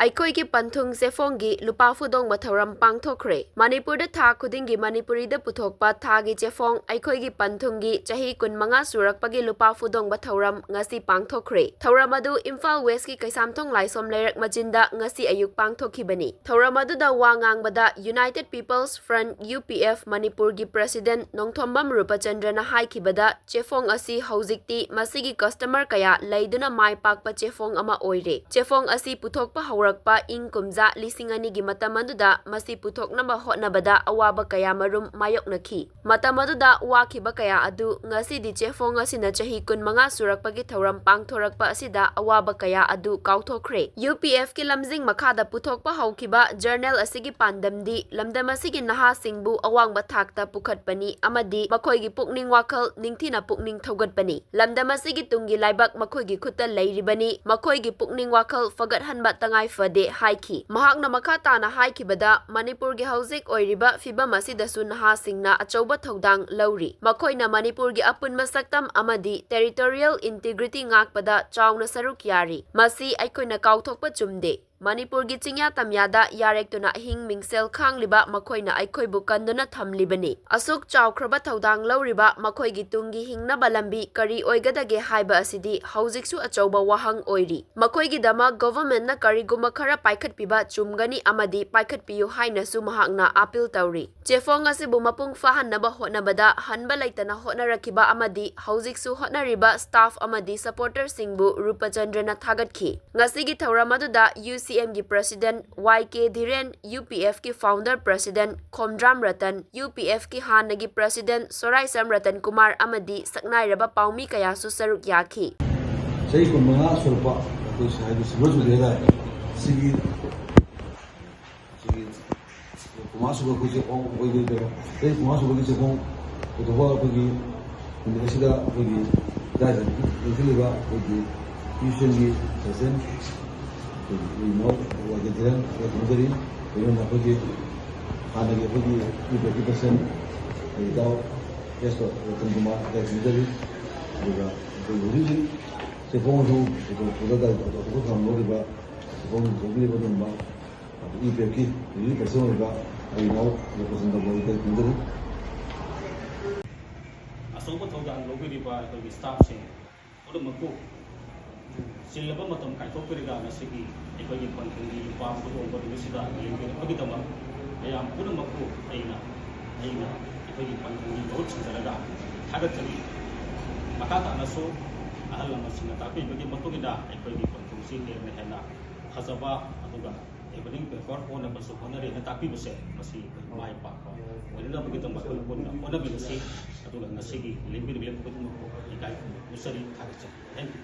Eikhoigi Panthung Chefong gi Lupa Fudongba Thouram Pangthokkhre. Manipur da tha khudingi Manipuri da puthokpa thagi Chefong Eikhoigi Panthung gi chahi 15 surakpagi Lupa Fudongba Thouram ngasi Pangthokkhre. Thouram adu Imphal West ki Kaisamthong Laisom Leirak Majinda ngasi ayuk pangthokhibani. Thouram adu da wa ngangbada United People's Front UPF Manipur gi President Nongthombam Rupachandra na haikibada Chefong asi haujikti masigi customer kaya laiduna mai pakpa Chefong ama oire. Chefong asi puthokpa haurakpa ing kumja lisingani gi matamaduda masi puthoknaba hotnabada awaba kaya marum mayoknaki. Matamaduda wakiba kaya adu ngasi di Chefong asina chahi 15 surakpagi Thouram pangthorakpa asida awaba kaya adu kauthokkhre. UPF ki lamjing makhada puthokpa haukiba journal asigi pandamdi lamdam asigi naha singbu awangba thakta pukhatpani amadi makhoigi pukning wakhal ningthina pukning thogatpani. Lamdam asigi tungi laibak makhoigi khutta leiribani makhoigi pukning wakhal fagathanba tangai fade haiki. Mahakna makhatana haikibada Manipur gi haujik oiriba fibam asidasu naha singna achauba thodang lauri. Makhoina Manipur gi apun masaktam amadi territorial integrity ngakpada chawna saruk yari. Masi aikoina kauthokpa chumde. Manipur gi chingya tamyada yarektuna hing mingsel khangliba makhoina aikhoibu kanduna thamlibani. Asuk chawkhraba thodang lauriba makhoigi tungi hingnaba lambi kari oigadage haiba asidi haujiksu achauba wahang oiri. Makhoigi dama government na kariguma khara paikhatpiba chumgani amadi paikhatpiyu hainasu mahakna appeal tauri. Chefong asibu mapung fahannaba hotnabada hanba laitana hotnarakiba amadi haujiksu hotnariba staff amadi supporter singbu Rupachandra na thagatki. Ngasigi Thouram aduda UCM gi President YK Dhiren, UPF ki Founder President Khomdram Ratan, UPF ki Hanagi President Soraisam Ratan Kumar amadi saknairaba paumi kaya su saruk yaki. Sei ko mga surpa ko sa high school jo dera sigi kumasu ko je ko de pero sei kumasu ko je ko to ba ko gi universidad ko gi daje inclusive ko gi usually present we know what the grand what the very we know ko gi ana gi ko gi 20% without just to kuma da very the origin Chefong itu sudah dah aku sama orang Chefong ini Fudongba IPK ini person orang I know represent the body that ini. Asal betul dan logo di bawah itu staff sih. Orang mampu. Selalu matam kai kau kerja nasi ki, Eikhoigi Panthung di Lupa Fudongba di Mesida, yang kita tamam. Yang orang mampu, aina, Eikhoigi Panthung di bawah cinta lega. Harga cari. Maka tak naso. Ahal masina tapi bagi matong ida Eikhoigi Panthung sini hena khazaba atuga evening prefer ona basu honare tapi bese masih mai pa ko wala bagi tamba ko ona bisi atuga nasigi limbi bilang ko ikai musari thaga thank you.